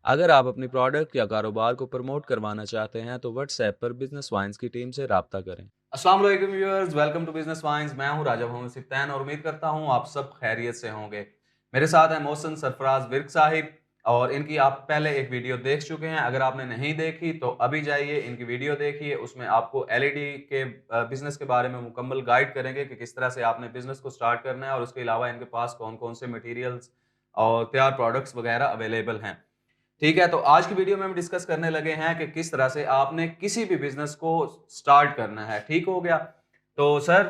अगर आप अपनी प्रोडक्ट या कारोबार को प्रमोट करवाना चाहते हैं तो व्हाट्सएप पर बिजनेस वाइन्स की टीम से राब्ता करें। अस्सलाम वालेकुम viewers, welcome to business vines. मैं हूं राजा मोहम्मद सिफ्तान और उम्मीद करता हूं आप सब खैरियत से होंगे। मेरे साथ है मोहसिन सरफराज विर्क साहिब और इनकी आप पहले एक वीडियो देख चुके हैं। अगर आपने नहीं देखी तो अभी जाइए इनकी वीडियो देखिए। उसमें आपको एलईडी के बिजनेस के बारे में मुकम्मल गाइड करेंगे कि किस तरह से आपने बिजनेस को स्टार्ट करना है और उसके अलावा इनके पास कौन कौन से मटीरियल्स और तैयार प्रोडक्ट्स वगैरह अवेलेबल हैं। ठीक है, तो आज की वीडियो में हम डिस्कस करने लगे हैं कि किस तरह से आपने किसी भी बिजनेस को स्टार्ट करना है। ठीक हो गया? तो सर,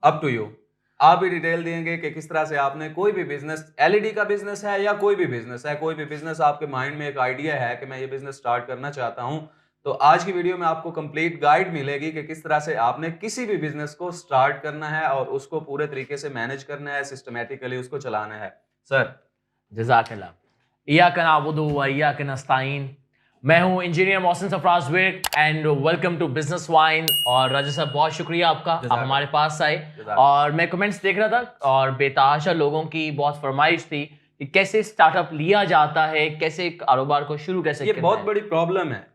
अप टू यू। आप भी डिटेल देंगे कि किस तरह से आपने कोई भी बिजनेस, एलईडी का बिजनेस है या कोई भी बिजनेस है, कोई भी बिजनेस आपके माइंड में एक आइडिया है कि मैं ये बिजनेस स्टार्ट करना चाहता हूं, तो आज की वीडियो में आपको कंप्लीट गाइड मिलेगी कि किस तरह से आपने किसी भी बिजनेस को स्टार्ट करना है और उसको पूरे तरीके से मैनेज करना है, सिस्टमेटिकली उसको चलाना है। सर। जज़ाकल्लाह। इय्याका नअबुदु व इय्याका नस्तईन। मैं हूं engineer Mohsin Sarfaraz Virk and welcome to business wine. और राजा साहब, बहुत शुक्रिया आपका, आप हमारे पास आए। और मैं कमेंट्स देख रहा था और बेतहाशा लोगों की बहुत फरमाइश थी कि कैसे स्टार्टअप लिया जाता है, कैसे कारोबार को शुरू कैसे ये करना बहुत है। बड़ी प्रॉब्लम है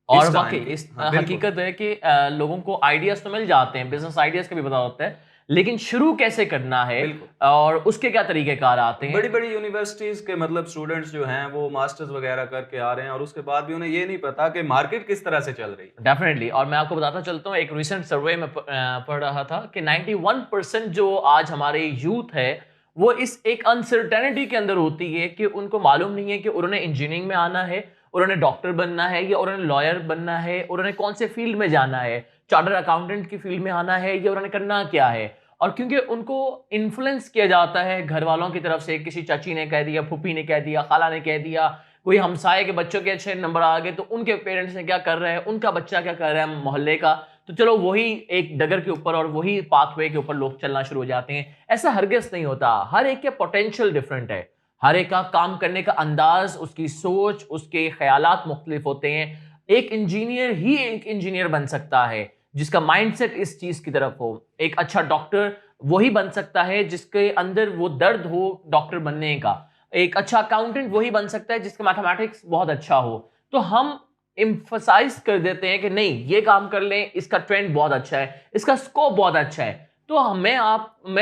और इस वाकई टाइम की। इस हाँ, बिल्कुल। हकीकत है कि लोगों को आइडियाज तो मिल जाते हैं, बिजनेस आइडियाज का भी पता होता है, लेकिन शुरू कैसे करना है बिल्कुल। और उसके क्या तरीकेकार आते हैं। बड़ी बड़ी यूनिवर्सिटीज के मतलब स्टूडेंट्स जो हैं वो मास्टर्स वगैरह करके आ रहे हैं और उसके बाद भी उन्हें ये नहीं पता कि मार्केट किस तरह से चल रही है। डेफिनेटली। और मैं आपको बताता चलता हूँ, एक रिसेंट सर्वे में पढ़ रहा था कि 91% जो आज हमारे यूथ है वो इस एक अनसर्टेनिटी के अंदर होती है कि उनको मालूम नहीं है कि उन्होंने इंजीनियरिंग में आना है, उन्होंने डॉक्टर बनना है या उन्होंने लॉयर बनना है, उन्होंने कौन से फील्ड में जाना है, चार्टर्ड अकाउंटेंट की फील्ड में आना है या उन्होंने करना क्या है। और क्योंकि उनको इन्फ्लुएंस किया जाता है घर वालों की तरफ से, किसी चाची ने कह दिया, फूफी ने कह दिया, खाला ने कह दिया, कोई हमसाए के बच्चों के अच्छे नंबर आ गए तो उनके पेरेंट्स ने क्या कर रहे हैं, उनका बच्चा क्या कर रहा है मोहल्ले का, तो चलो वही एक डगर के ऊपर और वही पाथवे के ऊपर लोग चलना शुरू हो जाते हैं। ऐसा हरगिज नहीं होता। हर एक के पोटेंशियल डिफरेंट है, हर एक का काम करने का अंदाज, उसकी सोच, उसके ख्यालात मुख्तलिफ होते हैं। एक इंजीनियर ही एक इंजीनियर बन सकता है जिसका माइंडसेट इस चीज की तरफ हो। एक अच्छा डॉक्टर वही बन सकता है जिसके अंदर वो दर्द हो डॉक्टर बनने का। एक अच्छा अकाउंटेंट वही बन सकता है जिसका मैथमेटिक्स बहुत अच्छा हो। तो हम इम्फसाइज कर देते हैं कि नहीं, ये काम कर लें, इसका ट्रेंड बहुत अच्छा है, इसका स्कोप बहुत अच्छा है। तो मैं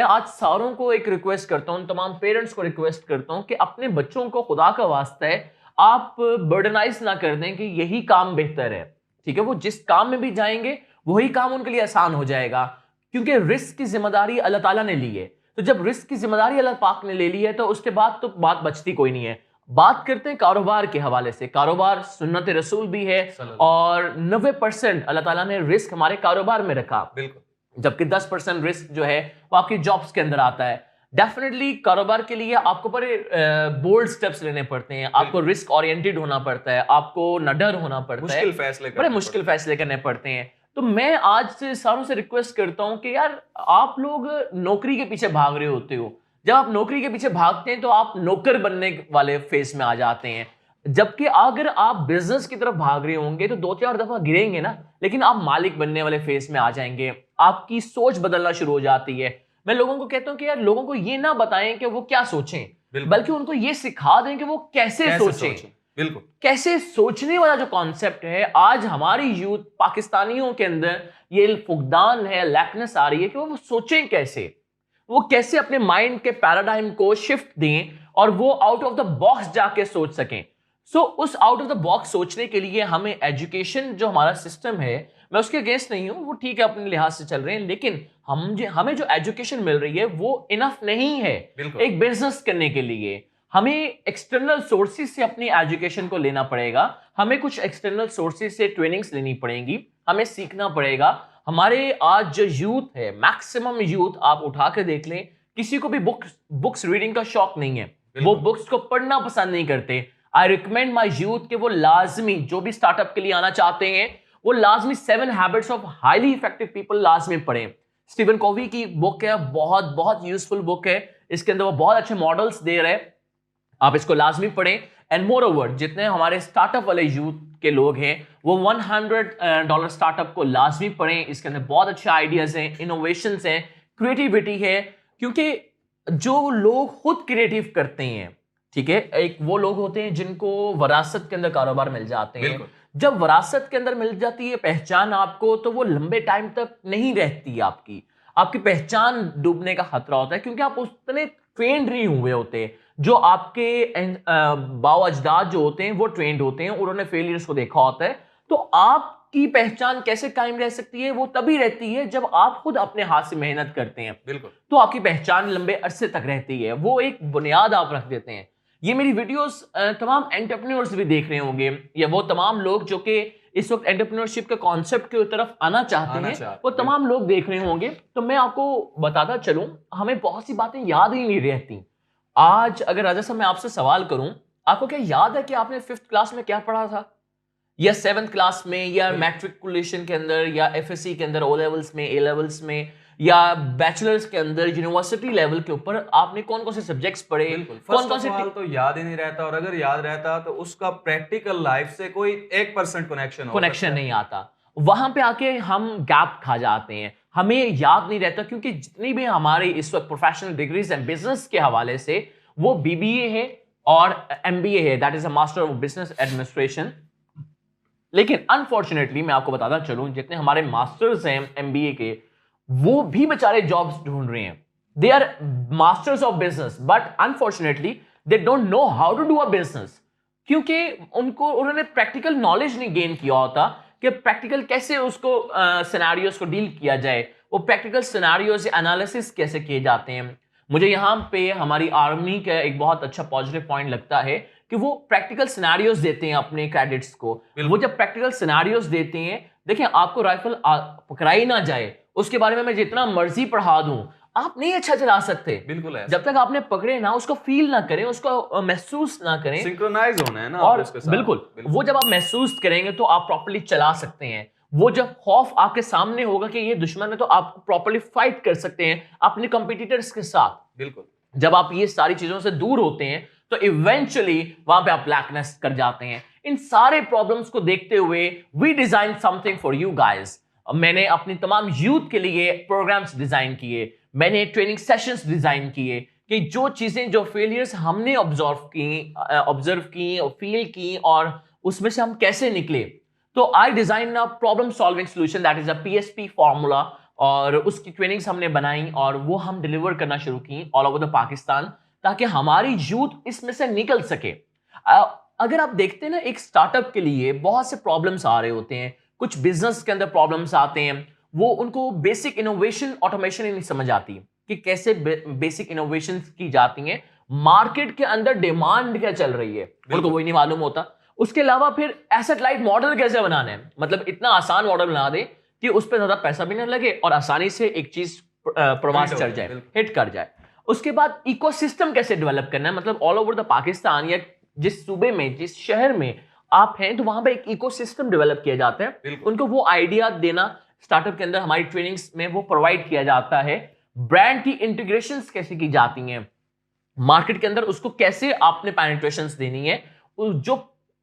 आज सारों को एक रिक्वेस्ट करता हूं, तमाम पेरेंट्स को रिक्वेस्ट करता हूं कि अपने बच्चों को खुदा का वास्ता है आप बर्डनाइज ना कर दें कि यही काम बेहतर है। ठीक है, वो जिस काम में भी जाएंगे वही काम उनके लिए आसान हो जाएगा, क्योंकि रिस्क की जिम्मेदारी अल्लाह ताला ने ली है। तो जब रिस्क की जिम्मेदारी अल्लाह पाक ने ले ली है तो उसके बाद तो बात बचती कोई नहीं है। बात करते हैं कारोबार के हवाले से। कारोबार सुन्नत रसूल भी है और 90% अल्लाह ताला ने रिस्क हमारे कारोबार में रखा, बिल्कुल। जबकि 10% रिस्क जो है वो आपकी जॉब्स के अंदर आता है। डेफिनेटली कारोबार के लिए आपको बड़े बोल्ड स्टेप्स लेने पड़ते हैं, आपको रिस्क ओरिएंटेड होना पड़ता है, आपको नडर होना पड़ता है, मुश्किल फैसले बड़े मुश्किल फैसले करने पड़ते हैं। तो मैं आज से सारों से रिक्वेस्ट करता हूं कि यार, आप लोग नौकरी के पीछे भाग रहे होते हो। जब आप नौकरी के पीछे भागते हैं तो आप नौकर बनने वाले फेस में आ जाते हैं, जबकि अगर आप बिजनेस की तरफ भाग रहे होंगे तो 2-4 दफा गिरेंगे ना, लेकिन आप मालिक बनने वाले फेस में आ जाएंगे। आपकी सोच बदलना शुरू हो जाती है। मैं लोगों को कहता हूं कि यार, लोगों को ये ना बताएं कि वो क्या सोचें, बल्कि उनको ये सिखा दें कि वो कैसे सोचें। बिल्कुल। कैसे सोचने वाला जो कॉन्सेप्ट है, आज हमारी यूथ पाकिस्तानियों के अंदर ये फुकदान है, लैकनेस आ रही है कि वो सोचें कैसे, वो कैसे अपने माइंड के पैराडाइम को शिफ्ट दें और वो आउट ऑफ द बॉक्स जाके सोच सकें। उस आउट ऑफ द बॉक्स सोचने के लिए हमें एजुकेशन, जो हमारा सिस्टम है, मैं उसके अगेंस्ट नहीं हूं, वो ठीक है, अपने लिहाज से चल रहे हैं, लेकिन हमें जो एजुकेशन मिल रही है वो इनफ नहीं है एक बिजनेस करने के लिए। हमें एक्सटर्नल सोर्सेज से अपनी एजुकेशन को लेना पड़ेगा, हमें कुछ एक्सटर्नल सोर्सेज से ट्रेनिंग्स लेनी पड़ेंगी, हमें सीखना पड़ेगा। हमारे आज जो यूथ है, मैक्सिमम यूथ आप उठा के देख लें, किसी को भी बुक्स रीडिंग का शौक नहीं है, वो बुक्स को पढ़ना पसंद नहीं करते। आई रिकमेंड माई यूथ कि वो लाजमी, जो भी स्टार्टअप के लिए आना चाहते हैं, वो लाजमी 7 habits of highly effective people लाजमी पढ़ें। स्टीवन कोवी की बुक है, बहुत बहुत यूजफुल बुक है। इसके अंदर वो बहुत अच्छे मॉडल्स दे रहे हैं, आप इसको लाजमी पढ़ें। एंड मोर ओवर, जितने हमारे स्टार्टअप वाले यूथ के लोग हैं वो $100 स्टार्टअप को लाजमी पढ़ें। इसके अंदर बहुत अच्छे आइडियाज हैं, इनोवेशंस हैं, क्रिएटिविटी है। क्योंकि जो लोग खुद क्रिएटिव करते हैं ठीक है, एक वो लोग होते हैं जिनको वरासत के अंदर कारोबार मिल जाते हैं। बिल्कुल। जब वरासत के अंदर मिल जाती है पहचान आपको, तो वो लंबे टाइम तक नहीं रहती है आपकी आपकी पहचान डूबने का खतरा होता है, क्योंकि आप उतने ट्रेंड नहीं हुए होते। जो आपके बाओ अजदाद जो होते हैं वो ट्रेंड होते हैं, उन्होंने फेलियर्स को देखा होता है। तो आपकी पहचान कैसे कायम रह सकती है? वो तभी रहती है जब आप खुद अपने हाथ से मेहनत करते हैं। बिल्कुल। तो आपकी पहचान लंबे अरसे तक रहती है, वो एक बुनियाद आप रख देते हैं। ये मेरी वीडियोस तमाम एंटरप्रेन्योर्स भी देख रहे होंगे, या वो तमाम लोग जो कि इस वक्त एंटरप्रेन्योरशिप के कॉन्सेप्ट की तरफ आना चाहते हैं, वो तमाम लोग देख रहे होंगे। तो मैं आपको बताता चलूं, हमें बहुत सी बातें याद ही नहीं रहती। आज अगर राजा साहब मैं आपसे सवाल करूं, आपको क्या याद है कि आपने 5th क्लास में क्या पढ़ा था, या 7th क्लास में, या मैट्रिकुलेशन के अंदर, या एफएससी के अंदर, ओ लेवल्स में, ए लेवल्स में, या बैचलर्स के अंदर, यूनिवर्सिटी लेवल के ऊपर आपने कौन कौन से सब्जेक्ट्स पढ़े? कौन कौन से तो याद ही नहीं रहता, और अगर याद रहता तो उसका प्रैक्टिकल लाइफ से कोई 1% कनेक्शन नहीं आता। वहां पे आके हम गैप खा जाते हैं, हमें याद नहीं रहता, क्योंकि जितनी भी हमारी इस वक्त प्रोफेशनल डिग्रीज हैं बिजनेस के हवाले से, वो बीबीए है और एमबीए है, that is a master of business administration. लेकिन अनफॉर्चुनेटली मैं आपको बताता चलूं, जितने हमारे मास्टर्स हैं एमबीए के, वो भी बेचारे जॉब्स ढूंढ रहे हैं। They are masters of business, but unfortunately they don't know how to do a business, क्योंकि उन्होंने प्रैक्टिकल नॉलेज नहीं गेन किया होता कि प्रैक्टिकल कैसे उसको सिनेरियोस को डील किया जाए, वो प्रैक्टिकल सिनेरियोस एनालिसिस कैसे किए जाते हैं। मुझे यहाँ पे हमारी आर्मी का एक बहुत अच्छा पॉजिटिव पॉइंट लगता है कि वो प्रैक्टिकल सिनेरियोस देते हैं अपने कैडेट्स को। वो जब प्रैक्टिकल सिनेरियोस देते हैं, देखिए आपको राइफल पकड़ाई ना जाए, उसके बारे में मैं जितना मर्जी पढ़ा दूं, आप नहीं अच्छा चला सकते। बिल्कुल है। जब तक आपने पकड़े ना, उसको फील ना करें, उसको महसूस ना करें, सिंक्रोनाइज होना है ना और उसके साथ। बिल्कुल वो जब आप महसूस करेंगे तो आप प्रॉपर्ली चला सकते हैं। वो जब खौफ आपके सामने होगा कि ये दुश्मन है, तो आप प्रॉपर्ली फाइट कर सकते हैं अपने कंपटीटर्स के साथ। बिल्कुल। जब आप ये सारी चीजों से दूर होते हैं, तो इवेंचुअली वहां पे आप ब्लैकनेस कर जाते हैं। इन सारे प्रॉब्लम्स को देखते हुए we design something for you guys. मैंने अपनी तमाम यूथ के लिए प्रोग्राम्स डिजाइन किए, मैंने ट्रेनिंग सेशंस डिजाइन किए, कि जो चीजें, जो फेलियर्स हमने ऑब्जर्व की और फील की, और उसमें से हम कैसे निकले। तो I design a problem solving solution, that is a PSP formula, और उसकी ट्रेनिंग्स हमने बनाई और वो हम डिलीवर करना शुरू की ऑल ओवर द पाकिस्तान, ताकि हमारी यूथ इसमें से निकल सके। अगर आप देखते हैं ना, एक स्टार्टअप के लिए बहुत से प्रॉब्लम्स आ रहे होते हैं, कुछ बिजनेस के अंदर प्रॉब्लम्स आते हैं, वो उनको बेसिक इनोवेशन ऑटोमेशन ही नहीं समझ आती कि कैसे बेसिक इनोवेशन की जाती हैं, मार्केट के अंदर डिमांड क्या चल रही है उनको वही नहीं मालूम होता। उसके अलावा फिर एसेट लाइट मॉडल कैसे बनाना है, मतलब इतना आसान मॉडल बना दे कि उस पर ज्यादा पैसा भी ना लगे और आसानी से एक चीज प्रवास चढ़ जाए, हिट कर जाए। उसके बाद इकोसिस्टम कैसे डेवलप करना है, मतलब ऑल ओवर द पाकिस्तान, या जिस सूबे में, जिस शहर में आप हैं, तो वहां पे एक इकोसिस्टम डेवलप किया जाता है। उनको वो आइडिया देना स्टार्टअप के अंदर हमारी ट्रेनिंग्स में वो प्रोवाइड किया जाता है। ब्रांड की इंटीग्रेशंस कैसे की जाती हैं, मार्केट के अंदर उसको कैसे आपने पेनिट्रेशंस देनी है, जो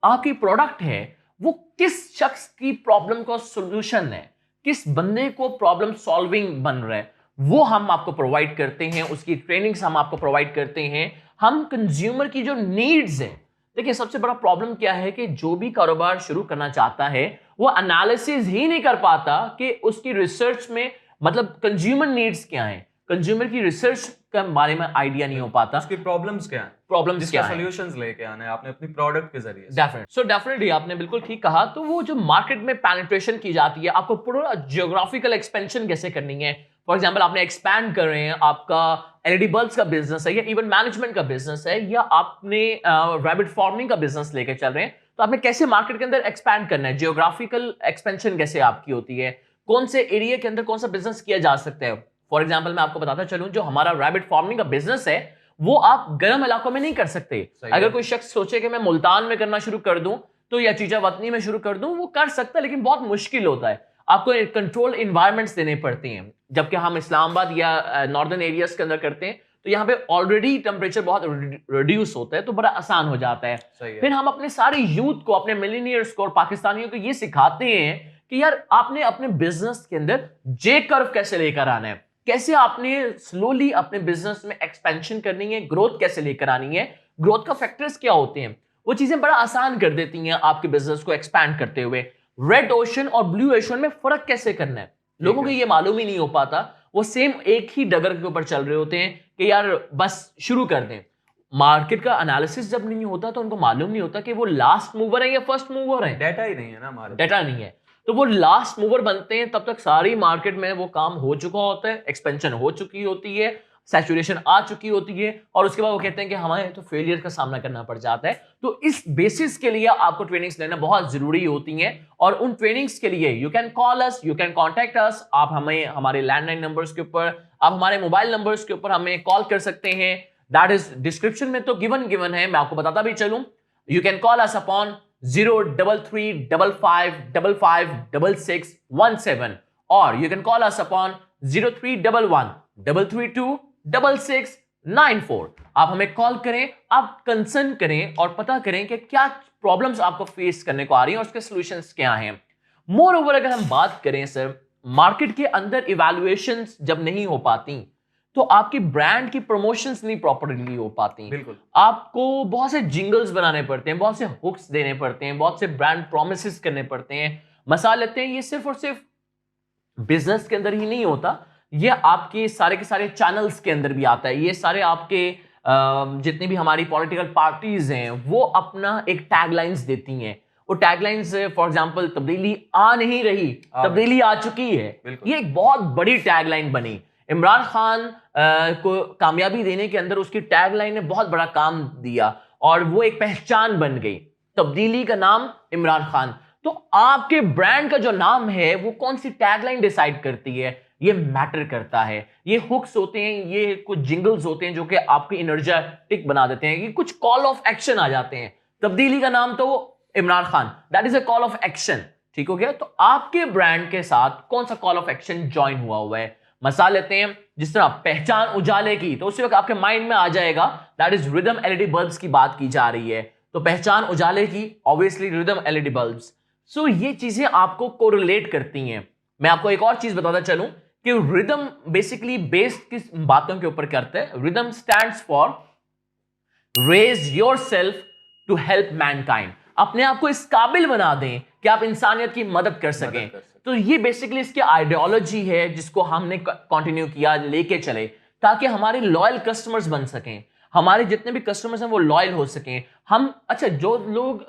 आपकी प्रोडक्ट है वो किस शख्स की प्रॉब्लम का सॉल्यूशन है, किस बंदे को प्रॉब्लम सॉल्विंग बन रहा है, वो हम आपको प्रोवाइड करते हैं। उसकी ट्रेनिंग्स हम आपको प्रोवाइड करते हैं। हम कंज्यूमर की जो नीड्स है, देखिए सबसे बड़ा प्रॉब्लम क्या है कि जो भी कारोबार शुरू करना चाहता है, वो एनालिसिस ही नहीं कर पाता कि उसकी रिसर्च में, मतलब कंज्यूमर नीड्स क्या है, कंज्यूमर की रिसर्च के बारे में आइडिया नहीं हो पाता, उसकी प्रॉब्लम्स क्या हैं, प्रॉब्लम्स क्या हैं, सॉल्यूशंस लेके आने हैं आपने अपनी प्रोडक्ट के जरिए। डेफिनेटली आपने बिल्कुल ठीक कहा। तो वो जो मार्केट में पेनिट्रेशन की जाती है, आपको पूरा जियोग्राफिकल एक्सपेंशन कैसे करनी है। फॉर एग्जांपल आपने एक्सपैंड कर रहे हैं, आपका एलईडी बल्ब्स का बिजनेस है, या इवन मैनेजमेंट का बिजनेस है, या आपने रैबिट फार्मिंग का बिजनेस लेके चल रहे हैं, तो आपने कैसे मार्केट के अंदर एक्सपैंड करना है, जियोग्राफिकल एक्सपेंशन कैसे आपकी होती है, कौन से एरिया के अंदर कौन सा बिजनेस किया जा सकता है। फॉर एग्जाम्पल मैं आपको बताता चलूं, जो हमारा रैबिट फार्मिंग का बिजनेस है, वो आप गर्म इलाकों में नहीं कर सकते। अगर कोई शख्स सोचे कि मैं मुल्तान में करना शुरू कर दूं, तो या चीजा वतनी में शुरू कर दूं, वो कर सकता है, लेकिन बहुत मुश्किल होता है। आपको कंट्रोल इन्वायरमेंट्स देने पड़ते हैं। जबकि हम इस्लामाबाद या नॉर्दर्न एरियाज के अंदर करते हैं, तो यहाँ पे ऑलरेडी टेम्परेचर बहुत रिड्यूस होता है, तो बड़ा आसान हो जाता है। फिर हम अपने सारे यूथ को, अपने मिलीनियर्स को और पाकिस्तानियों को ये सिखाते हैं कि यार आपने अपने बिजनेस के अंदर जे कर्व कैसे लेकर आना है, कैसे आपने स्लोली अपने बिजनेस में एक्सपेंशन करनी है, ग्रोथ कैसे लेकर आनी है। ग्रोथ का फैक्टर्स क्या होते हैं, वो चीजें बड़ा आसान कर देती हैं आपके बिजनेस को एक्सपैंड करते हुए। रेड ओशन और ब्लू ओशन में फर्क कैसे करना है, लोगों को ये मालूम ही नहीं हो पाता। वो सेम एक ही डगर के ऊपर चल रहे होते हैं कि यार बस शुरू कर दें। मार्केट का एनालिसिस जब नहीं होता तो उनको मालूम नहीं होता कि वो लास्ट मूवर है या फर्स्ट मूवर है। डाटा ही नहीं है ना हमारे, डाटा नहीं है, तो वो लास्ट मूवर बनते हैं। तब तक सारी मार्केट में वो काम हो चुका होता है, एक्सपेंशन हो चुकी होती है, सैचुरेशन आ चुकी होती है, और उसके बाद वो कहते हैं कि हमें तो फेलियर का सामना करना पड़ जाता है। तो इस बेसिस के लिए आपको ट्रेनिंग्स लेना बहुत जरूरी होती हैं, और उन ट्रेनिंग्स के लिए you can call us, you can contact us. आप हमें हमारे लैंडलाइन नंबर्स के ऊपर, आप हमारे मोबाइल नंबर्स के ऊपर हमें कॉल कर सकते हैं। दैट इज डिस्क्रिप्शन में तो गिवन है, मैं आपको बताता भी चलूं। You can call us upon 03355556617, or you can call us upon 0311 332 6694। आप हमें कॉल करें, आप कंसर्न करें और पता करें कि क्या प्रॉब्लम्स आपको फेस करने को आ रही हैं और उसके सॉल्यूशंस क्या हैं। मोर ओवर अगर हम बात करें सर, मार्केट के अंदर इवैल्यूएशंस जब नहीं हो पाती तो आपकी ब्रांड की प्रमोशंस नहीं प्रॉपर्ली हो पाती। बिल्कुल। आपको बहुत से जिंगल्स बनाने पड़ते हैं, बहुत से हुक्स देने पड़ते हैं, बहुत से ब्रांड प्रॉमिसेस करने पड़ते हैं। मसाल लेते हैं, ये सिर्फ और सिर्फ बिजनेस के अंदर ही नहीं होता, ये आपके सारे के सारे चैनल्स के अंदर भी आता है। ये सारे आपके जितनी भी हमारी पॉलिटिकल पार्टीज हैं वो अपना एक टैगलाइंस देती हैं। वो टैगलाइंस फॉर एग्जांपल तब्दीली आ नहीं रही, तब्दीली आ चुकी है, ये एक बहुत बड़ी टैगलाइन बनी। इमरान खान को कामयाबी देने के अंदर उसकी टैगलाइन ने बहुत बड़ा काम दिया और वो एक पहचान बन गई, तब्दीली का नाम इमरान खान। तो आपके ब्रांड का जो नाम है वो कौन सी टैगलाइन डिसाइड करती है, ये मैटर करता है। ये हुक्स होते हैं, ये कुछ जिंगल्स होते हैं जो कि आपकी एनर्जेटिक बना देते हैं, ये कुछ कॉल ऑफ एक्शन आ जाते हैं। तब्दीली का नाम तो Imran Khan, that is a call of action, ठीक हो गया। तो आपके ब्रांड के साथ कौन सा कॉल ऑफ एक्शन ज्वाइन हुआ है। मसाल लेते हैं, जिस तरह पहचान उजाले की, तो उसी वक्त आपके माइंड में आ जाएगा that is rhythm LED bulbs की बात की जा रही है। तो पहचान उजाले की, ऑब्वियसली रिदम एलईडी बल्ब्स। सो ये चीजें आपको कोरिलेट करती हैं। मैं आपको एक और चीज बताता चलूं कि रिदम बेसिकली बेस्ड किस बातों के ऊपर करता है। Rhythm stands for raise yourself to help mankind, अपने आप को इस काबिल बना दें कि आप इंसानियत की मदद कर सकें। तो ये बेसिकली इसकी आइडियोलॉजी है जिसको हमने कंटिन्यू किया, लेके चले, ताकि हमारे लॉयल कस्टमर्स बन सकें, हमारे जितने भी कस्टमर्स हैं वो लॉयल हो सकें। हम अच्छा, जो लोग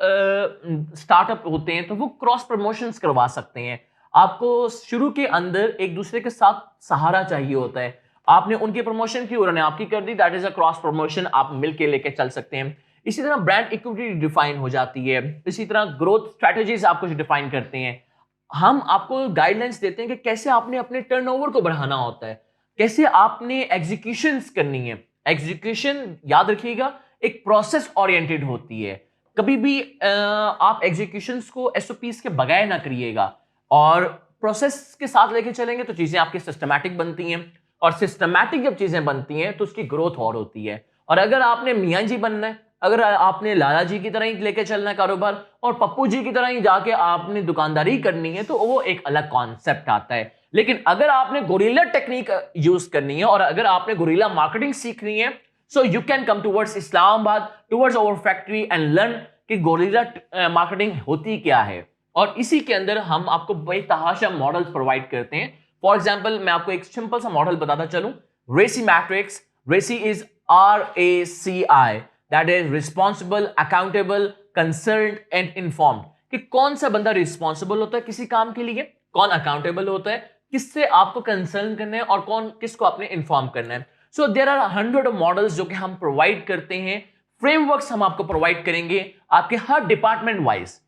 स्टार्टअप होते हैं तो वो क्रॉस प्रमोशंस करवा सकते हैं। आपको शुरू के अंदर एक दूसरे के साथ सहारा चाहिए होता है। आपने उनकी प्रमोशन की, उन्होंने आपकी कर दी, that is a cross promotion, आप मिलके लेके चल सकते हैं। इसी तरह ब्रांड इक्विटी डिफाइन हो जाती है। इसी तरह ग्रोथ स्ट्रेटजीज आप कुछ डिफाइन करते हैं। हम आपको गाइडलाइंस देते हैं कि कैसे आपने अपने टर्नओवर को बढ़ाना होता है, कैसे आपने एग्जीक्यूशंस करनी है। एग्जीक्यूशन याद रखिएगा एक प्रोसेस ओरिएंटेड होती है। कभी भी आप एग्जीक्यूशंस को एसओपीस के बगैर ना करिएगा, और प्रोसेस के साथ लेके चलेंगे तो चीजें आपकी सिस्टमैटिक बनती हैं, और सिस्टमैटिक जब चीजें बनती हैं तो उसकी ग्रोथ और होती है। और अगर आपने मियां जी बनना है, अगर आपने लाला जी की तरह ही लेके चलना है कारोबार, और पप्पू जी की तरह ही जाके आपने दुकानदारी करनी है, तो वो एक अलग कॉन्सेप्ट आता है। लेकिन अगर आपने गोरिल्ला टेक्निक यूज करनी है और अगर आपने गोरिल्ला मार्केटिंग सीखनी है, so you can come towards Islamabad, towards our factory and learn कि गोरिल्ला मार्केटिंग होती क्या है। और इसी के अंदर हम आपको बेतहाशा मॉडल्स प्रोवाइड करते हैं। फॉर एग्जाम्पल, मैं आपको एक सिंपल सा मॉडल बताता चलूं, रेसी मैट्रिक्स। रेसी is RACI, that is responsible, accountable, concerned and informed. कि कौन सा बंदा रिस्पॉन्सिबल होता है किसी काम के लिए, कौन अकाउंटेबल होता है, किससे आपको कंसर्न करना है, और कौन किसको आपने इन्फॉर्म करना है। सो देयर आर 100 मॉडल्स जो कि हम प्रोवाइड करते हैं। फ्रेमवर्क्स हम आपको प्रोवाइड करेंगे आपके हर डिपार्टमेंट वाइज।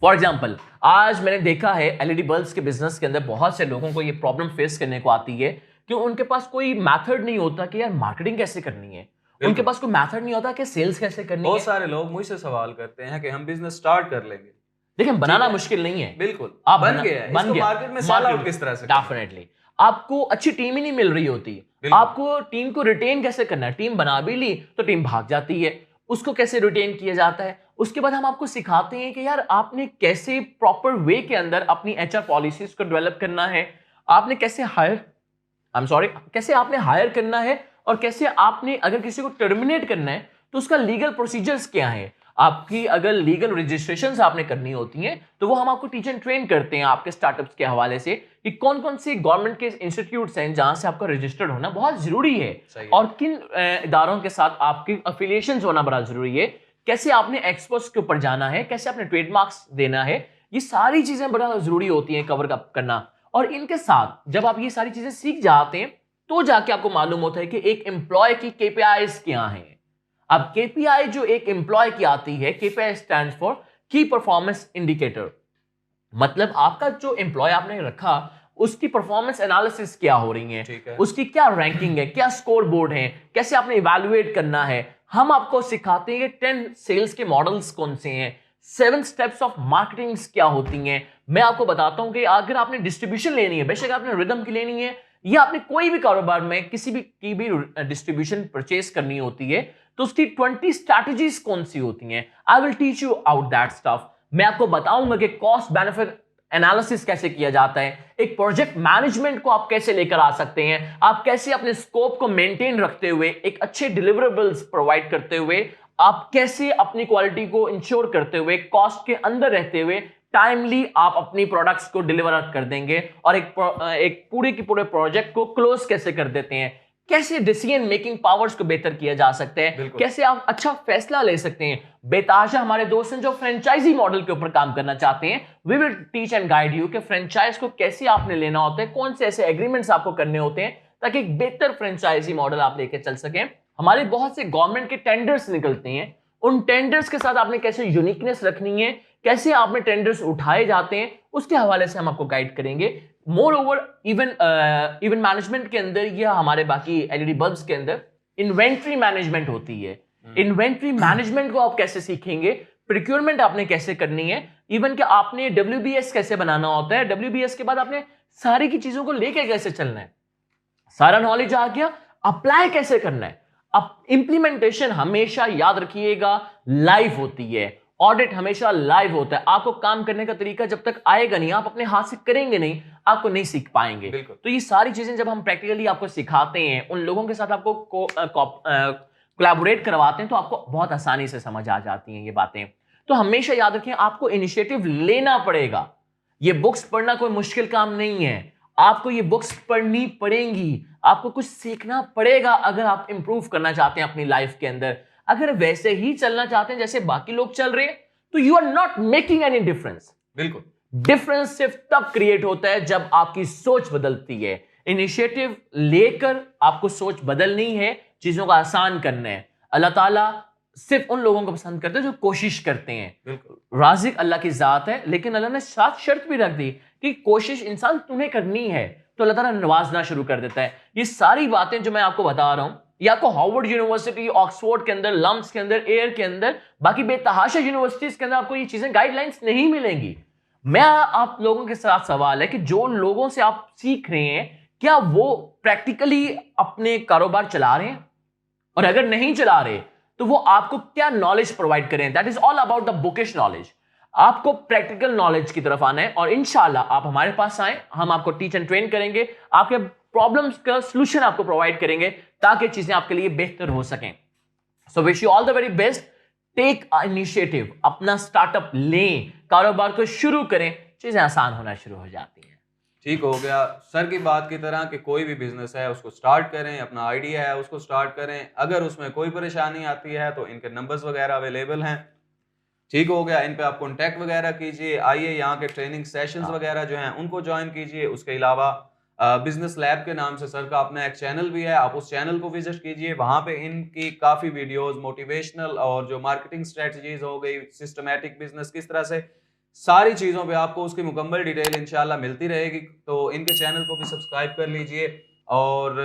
फॉर एग्जाम्पल, आज मैंने देखा है एलईडी बल्ब्स के बिजनेस के अंदर बहुत से लोगों को ये प्रॉब्लम फेस करने को आती है कि उनके पास कोई मेथड नहीं होता कि यार मार्केटिंग कैसे करनी है, उनके पास कोई मेथड नहीं होता कि सेल्स कैसे करनी है। बहुत सारे लोग मुझसे सवाल करते हैं कि हम बिजनेस स्टार्ट कर लेंगे। देखिए, बनाना मुश्किल नहीं है, बिल्कुल, आप बन गया है, इसको मार्केट में सेल आउट किस तरह से, डेफिनेटली आपको अच्छी टीम ही नहीं मिल रही होती। आपको टीम को रिटेन कैसे करना है, टीम बना भी ली तो टीम भाग जाती है, उसको कैसे रिटेन किया जाता है। उसके बाद हम आपको सिखाते हैं कि यार आपने कैसे प्रॉपर वे के अंदर अपनी एचआर पॉलिसीज को डेवलप करना है, आपने कैसे कैसे आपने हायर करना है, और कैसे आपने अगर किसी को टर्मिनेट करना है तो उसका लीगल प्रोसीजर्स क्या है, आपकी अगर लीगल रजिस्ट्रेशन आपने करनी होती हैं तो वो हम आपको टीच एंड ट्रेन करते हैं आपके स्टार्टअप्स के हवाले से कि कौन कौन से गवर्नमेंट के इंस्टीट्यूट्स हैं जहां से आपका रजिस्टर्ड होना बहुत जरूरी है और किन इदारों के साथ आपकी अफिलिएशन होना बड़ा जरूरी है, कैसे आपने एक्सपोर्ट्स के ऊपर जाना है, कैसे आपने ट्रेडमार्क्स देना है, ये सारी चीजें बड़ा जरूरी होती हैं कवर करना। और इनके साथ जब आप ये सारी चीजें सीख जाते हैं तो जाके आपको मालूम होता है कि एक एम्प्लॉय की केपीआईज क्या हैं। अब केपीआई जो एक एम्प्लॉय की आती है, केपीआई स्टैंड्स फॉर की परफॉर्मेंस इंडिकेटर, मतलब आपका जो एम्प्लॉय आपने रखा उसकी परफॉर्मेंस एनालिसिस क्या हो रही है, उसकी क्या रैंकिंग है, क्या स्कोर बोर्ड है, कैसे आपने इवैल्यूएट करना है। हम आपको सिखाते हैं कि 10 सेल्स के मॉडल्स कौन से हैं, 7 स्टेप्स ऑफ मार्केटिंग क्या होती हैं। मैं आपको बताता हूं कि अगर आपने डिस्ट्रीब्यूशन लेनी है, बेशक आपने रिदम की लेनी है या आपने कोई भी कारोबार में किसी भी की भी डिस्ट्रीब्यूशन परचेस करनी होती है तो उसकी 20 स्ट्रैटेजीज कौन सी होती हैं। I will teach you out that stuff. मैं आपको बताऊंगा कि कॉस्ट बेनिफिट एनालिसिस कैसे किया जाता है, एक प्रोजेक्ट मैनेजमेंट को आप कैसे लेकर आ सकते हैं, आप कैसे अपने स्कोप को मेंटेन रखते हुए एक अच्छे डिलीवरेबल्स प्रोवाइड करते हुए आप कैसे अपनी क्वालिटी को इंश्योर करते हुए कॉस्ट के अंदर रहते हुए टाइमली आप अपनी प्रोडक्ट्स को डिलीवर कर देंगे और एक पूरे के पूरे प्रोजेक्ट को क्लोज कैसे कर देते हैं, कैसे डिसीजन मेकिंग पावर्स को बेहतर किया जा सकता है, कैसे आप अच्छा फैसला ले सकते हैं। बेताशा हमारे दोस्त हैं जो फ्रेंचाइजी मॉडल के ऊपर काम करना चाहते हैं, we will teach and guide you कि फ्रेंचाइज को कैसे आपने लेना होता है, कौन से ऐसे एग्रीमेंट्स आपको करने होते हैं ताकि एक बेहतर फ्रेंचाइजी मॉडल आप लेके चल सकें। हमारे बहुत से गवर्नमेंट के टेंडर्स निकलते हैं, उन टेंडर्स के साथ आपने कैसे यूनिकनेस रखनी है, कैसे आपने टेंडर्स उठाए जाते हैं, उसके हवाले से हम आपको गाइड करेंगे। मोर ओवर इवन मैनेजमेंट के अंदर या हमारे बाकी एलईडी बल्ब्स के अंदर इन्वेंट्री मैनेजमेंट होती है। इन्वेंट्री मैनेजमेंट को आप कैसे सीखेंगे, प्रोक्योरमेंट आपने कैसे करनी है, इवन कि आपने डब्ल्यूबीएस कैसे बनाना होता है, डब्ल्यूबीएस के बाद आपने सारी की चीजों को लेके कैसे चलना है, सारा नॉलेज आ गया, अप्लाई कैसे करना है। अब इंप्लीमेंटेशन हमेशा याद रखिएगा लाइव होती है, ऑडिट हमेशा लाइव होता है। आपको काम करने का तरीका जब तक आएगा नहीं, आप अपने हाथ से करेंगे नहीं, आपको नहीं सीख पाएंगे। तो ये सारी चीजें जब हम प्रैक्टिकली आपको सिखाते हैं, उन लोगों के साथ आपको कोलैबोरेट करवाते हैं तो आपको बहुत आसानी से समझ आ जाती हैं ये बातें। तो हमेशा याद रखें आपको इनिशिएटिव लेना पड़ेगा। ये बुक्स पढ़ना कोई मुश्किल काम नहीं है, आपको ये बुक्स पढ़नी पड़ेंगी, आपको कुछ सीखना पड़ेगा अगर आप इंप्रूव करना चाहते हैं अपनी लाइफ के अंदर। अगर वैसे ही चलना चाहते हैं जैसे बाकी लोग चल रहे हैं तो you are not making any difference. बिल्कुल, डिफरेंस सिर्फ तब क्रिएट होता है जब आपकी सोच बदलती है। इनिशिएटिव लेकर आपको सोच बदलनी है, चीजों को आसान करना है। अल्लाह ताला सिर्फ उन लोगों को पसंद करते हैं जो कोशिश करते हैं। राज़िक अल्लाह की जात है, लेकिन अल्लाह ने साथ शर्त भी रख दी कि कोशिश इंसान तुम्हें करनी है तो अल्लाह ताला नवाजना शुरू कर देता है। ये सारी बातें जो मैं आपको बता रहा हूं, ये आपको हार्वर्ड यूनिवर्सिटी, ऑक्सफोर्ड के अंदर, लम्स के अंदर, एयर के अंदर, बाकी बेतहाशा यूनिवर्सिटीज के अंदर आपको ये चीजें गाइडलाइंस नहीं मिलेंगी। मैं आप लोगों के साथ सवाल है कि जो लोगों से आप सीख रहे हैं क्या वो प्रैक्टिकली अपने कारोबार चला रहे हैं, और अगर नहीं चला रहे तो वो आपको क्या नॉलेज प्रोवाइड करें। That is all about the bookish knowledge. आपको प्रैक्टिकल नॉलेज की तरफ आना है और इंशाल्लाह आप हमारे पास आए, हम आपको टीच एंड ट्रेन करेंगे, आपके प्रॉब्लम्स का सॉल्यूशन आपको प्रोवाइड करेंगे ताकि चीजें आपके लिए बेहतर हो सकें। So wish you all the very best. Take initiative, अपना स्टार्टअप लें, कारोबार को शुरू करें, चीजें आसान होना शुरू हो जाती हैं। ठीक हो गया सर की बात की तरह कि कोई भी बिजनेस है उसको स्टार्ट करें, अपना आइडिया है उसको स्टार्ट करें, अगर उसमें कोई परेशानी आती है तो इनके नंबर्स वगैरह अवेलेबल हैं। ठीक हो गया, इन पे आप कॉन्टैक्ट वगैरह कीजिए, आइए यहाँ के ट्रेनिंग सेशंस वगैरह जो हैं उनको ज्वाइन कीजिए। उसके अलावा बिजनेस लैब के नाम से सर का अपना एक चैनल भी है, आप उस चैनल को विजिट कीजिए। वहाँ पे इनकी काफ़ी वीडियोस मोटिवेशनल और जो मार्केटिंग स्ट्रेटजीज हो गई, सिस्टमैटिक बिजनेस किस तरह से, सारी चीज़ों पे आपको उसकी मुकम्मल डिटेल इंशाल्लाह मिलती रहेगी। तो इनके चैनल को भी सब्सक्राइब कर लीजिए और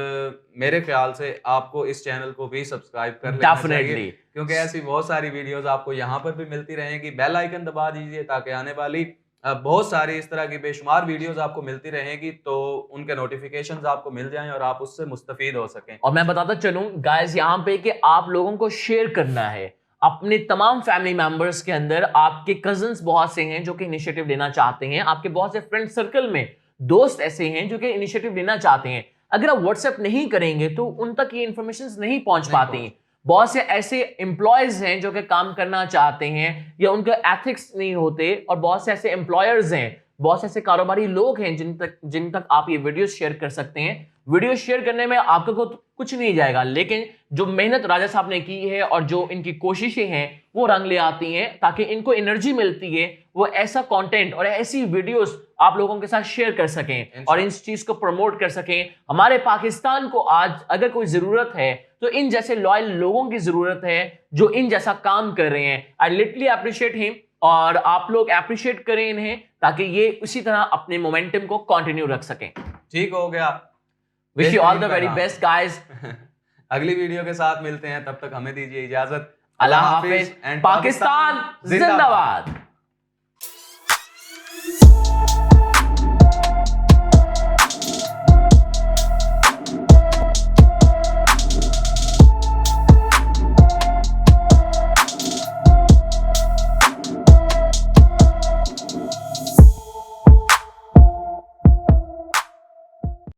मेरे ख्याल से आपको इस चैनल को भी सब्सक्राइब कर लेना चाहिए, क्योंकि ऐसी बहुत सारी वीडियोस आपको यहाँ पर भी मिलती रहेंगी। बेल आइकन दबा दीजिए ताकि आने वाली बहुत सारी इस तरह की बेशुमार वीडियोस आपको मिलती रहेंगी, तो उनके नोटिफिकेशंस आपको मिल जाएं और आप उससे मुस्तफीद हो सकें। और मैं बताता चलूं गाइस यहाँ पे कि आप लोगों को शेयर करना है अपने तमाम फैमिली मेंबर्स के अंदर। आपके कजन्स बहुत से हैं जो कि इनिशिएटिव लेना चाहते हैं, आपके बहुत से फ्रेंड सर्कल में दोस्त ऐसे हैं जो कि इनिशिएटिव लेना चाहते हैं। अगर आप व्हाट्सएप नहीं करेंगे तो उन तक ये इंफॉर्मेशन नहीं पहुंच पाती। बहुत से ऐसे एम्प्लॉयज हैं जो कि काम करना चाहते हैं या उनके एथिक्स नहीं होते, और बहुत से ऐसे एम्प्लॉयर्स हैं, बहुत से ऐसे कारोबारी लोग हैं जिन तक आप ये वीडियो शेयर कर सकते हैं। वीडियो शेयर करने में आपको कुछ नहीं जाएगा, लेकिन जो मेहनत राजा साहब ने की है और जो इनकी कोशिशें हैं वो रंग ले आती हैं, ताकि इनको एनर्जी मिलती है वो ऐसा कंटेंट और ऐसी वीडियोस आप लोगों के साथ शेयर कर सकें और इस चीज को प्रमोट कर सकें। हमारे पाकिस्तान को आज अगर कोई जरूरत है तो इन जैसे लॉयल लोगों की जरूरत है जो इन जैसा काम कर रहे हैं। आई लिटरली अप्रिशिएट हिम, और आप लोग अप्रिशिएट करें इन्हें ताकि ये उसी तरह अपने मोमेंटम को कंटिन्यू रख सकें। ठीक हो गया। Wish you all the very best guys. अगली वीडियो के साथ मिलते हैं, तब तक हमें दीजिए इजाजत। अल्लाह हाफिज। पाकिस्तान जिंदाबाद।